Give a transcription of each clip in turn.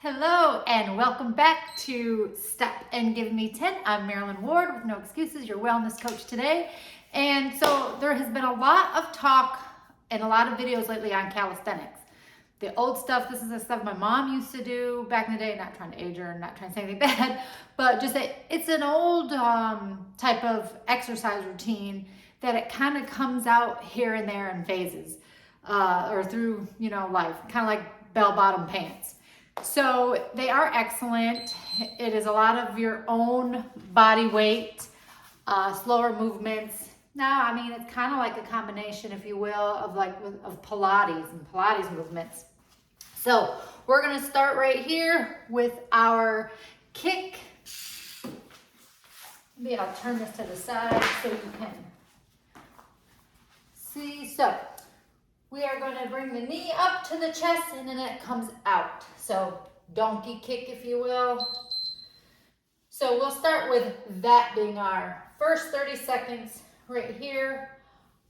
Hello and welcome back to Step and Give Me 10. I'm Marilyn Ward with No Excuses, your wellness coach today. And so there has been a lot of talk and a lot of videos lately on calisthenics. The old stuff, this is the stuff my mom used to do back in the day, not trying to age her, not trying to say anything bad, but just that it's an old type of exercise routine that it kind of comes out here and there in phases or through, life, kind of like bell-bottom pants. So they are excellent. It is a lot of your own body weight, slower movements. Now, I mean, it's kind of like a combination, if you will, of Pilates and Pilates movements. So we're going to start right here with our kick. Maybe I'll turn this to the side so you can see. So we are going to bring the knee up to the chest and then it comes out. So donkey kick, if you will. So we'll start with that being our first 30 seconds right here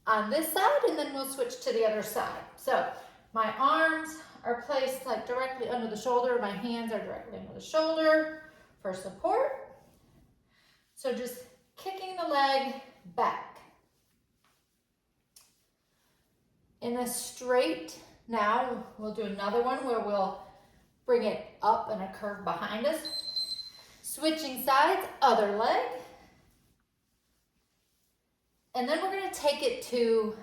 on this side, and then we'll switch to the other side. So my arms are placed like directly under the shoulder. My hands are directly under the shoulder for support. So just kicking the leg back. In a straight, now we'll do another one where we'll bring it up and a curve behind us. Switching sides, other leg. And then we're going to take it to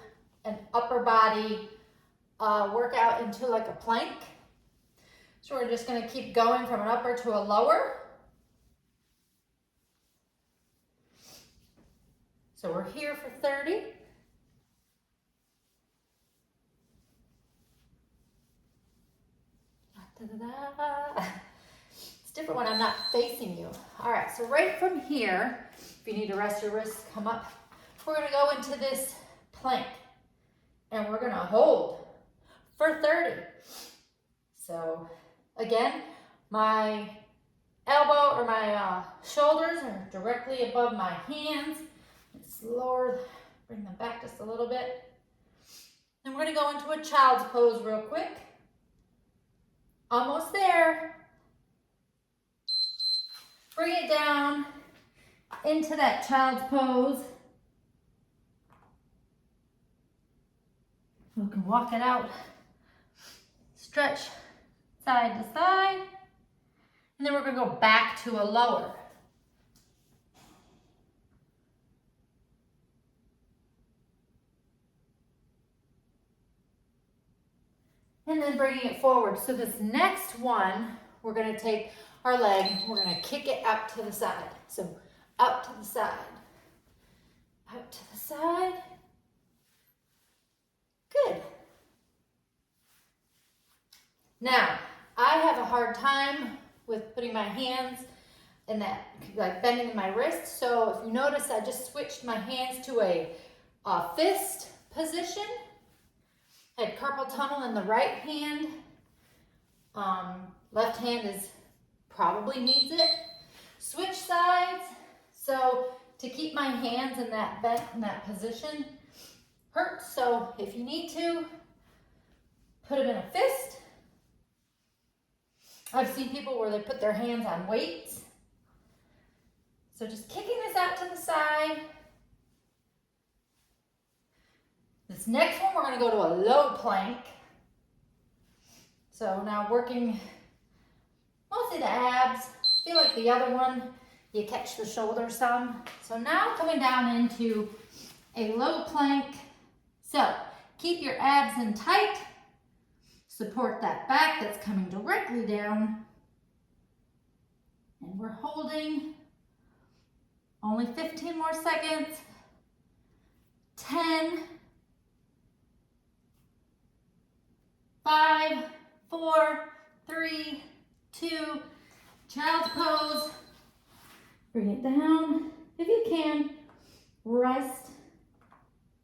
an upper body workout into like a plank. So we're just going to keep going from an upper to a lower. So we're here for 30. It's different when I'm not facing you. All right, so right from here, if you need to rest your wrists, come up. We're gonna go into this plank and we're gonna hold for 30. So again, my elbow or my shoulders are directly above my hands. It's lower, bring them back just a little bit. And we're gonna go into a child's pose real quick. Almost there. Bring it down into that child's pose. You can walk it out. Stretch side to side. And then we're going to go back to a lower. And then bringing it forward. So this next one, we're going to take our leg, we're going to kick it out to the side. So out to the side, out to the side. Good. Now, I have a hard time with putting my hands in that, like bending my wrist. So if you notice, I just switched my hands to a fist position. Had carpal tunnel in the right hand. Left hand is probably needs it. Switch sides. So to keep my hands in that bent in that position hurts. So if you need to, put them in a fist. I've seen people where they put their hands on weights. So just kicking this out to the side. This next one, we're going to go to a low plank. So now working mostly the abs. I feel like the other one, you catch the shoulder some. So now coming down into a low plank. So keep your abs in tight. Support that back that's coming directly down. And we're holding only 15 more seconds. 10. 5, 4, 3, 2, child's pose. Bring it down. If you can, rest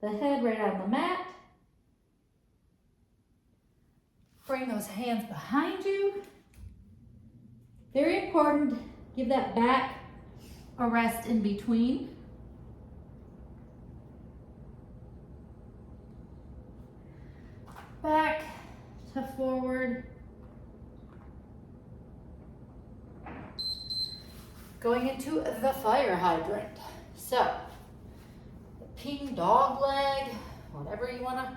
the head right on the mat. Bring those hands behind you. Very important, give that back a rest in between. Back to forward. going into the fire hydrant. So, the ping dog leg, whatever you want to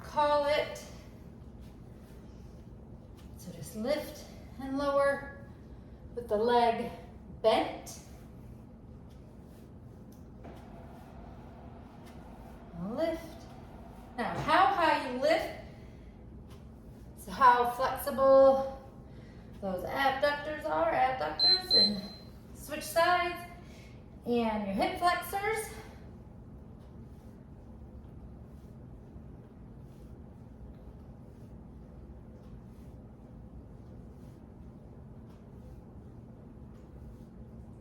call it. So just lift and lower with the leg bent. Lift. Now, how high you lift is how flexible those abductors are, and switch sides, and your hip flexors.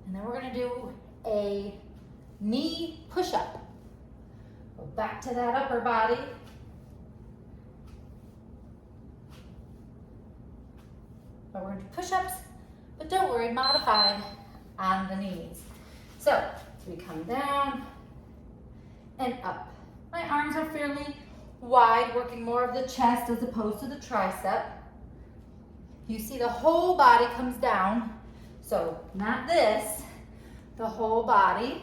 And then we're going to do a knee push-up. Go back to that upper body. But we're going to do push-ups, but don't worry, modify on the knees. So we come down and up. My arms are fairly wide, working more of the chest as opposed to the tricep. You see the whole body comes down. So not this, the whole body.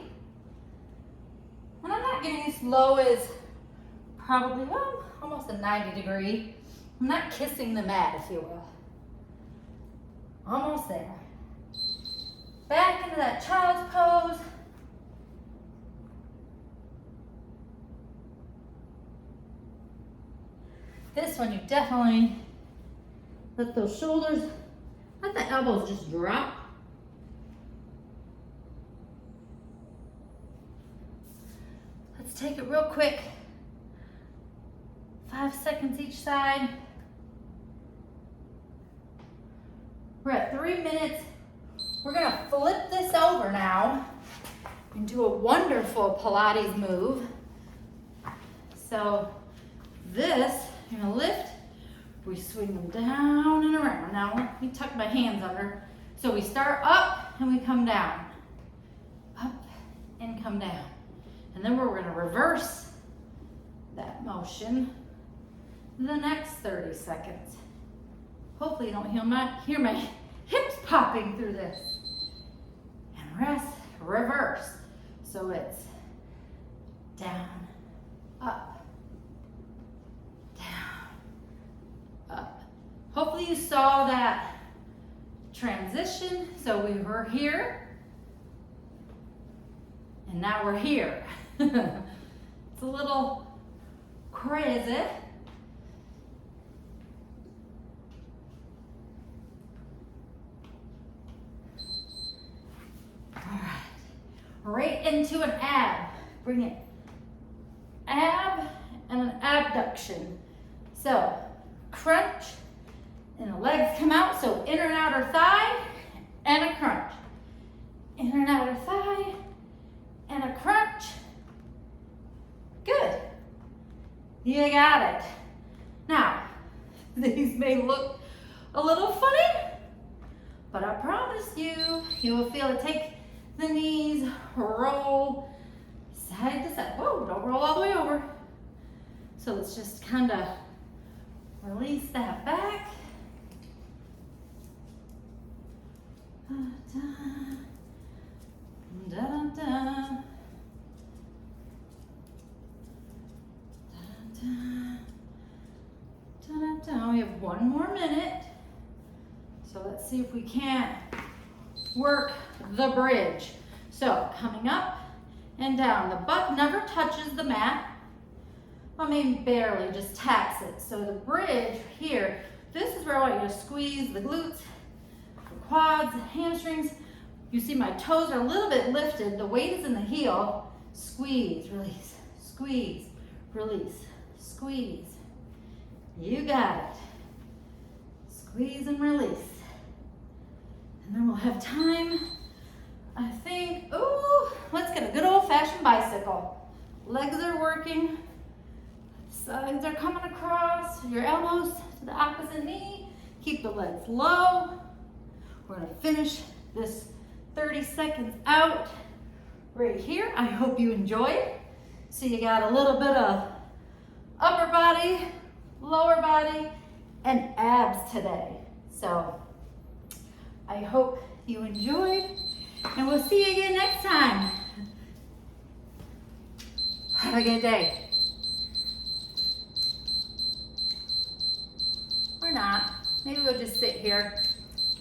And I'm not getting as low as probably, well, almost a 90 degree. I'm not kissing the mat, if you will. Almost there. Back into that child's pose. This one, you definitely let those shoulders, let the elbows just drop. Let's take it real quick. 5 seconds each side. We're at 3 minutes. We're gonna flip this over now and do a wonderful Pilates move. So this, you're gonna lift, we swing them down and around. Now let me tuck my hands under. So we start up and we come down. Up and come down. And then we're gonna reverse that motion the next 30 seconds. Hopefully you don't hear my hips popping through this. And rest, reverse. So it's down, up, down, up. Hopefully you saw that transition. So we were here, and now we're here. It's a little crazy. Right into an ab. Bring it. Ab and an abduction. So crunch and the legs come out. So inner and outer thigh and a crunch. Inner and outer thigh and a crunch. Good. You got it. Now, these may look a little funny, but I promise you, you will feel it. Take the knees, roll side to side. Whoa, don't roll all the way over. So let's just kind of release that back. Da, da, da, da. We have 1 more minute. So let's see if we can't work the bridge. So coming up and down. The butt never touches the mat. I mean, barely, just taps it. So the bridge here, this is where I want you to squeeze the glutes, the quads, the hamstrings. You see my toes are a little bit lifted. The weight is in the heel. Squeeze, release, squeeze, release, squeeze. You got it. Squeeze and release. And then we'll have time, I think, ooh, let's get a good old-fashioned bicycle. Legs are working, sides are coming across, your elbows to the opposite knee. Keep the legs low. We're gonna finish this 30 seconds out right here. I hope you enjoyed. So you got a little bit of upper body, lower body, and abs today. So I hope you enjoyed. we'll see you again next time. Have a good day. Or not. Maybe we'll just sit here.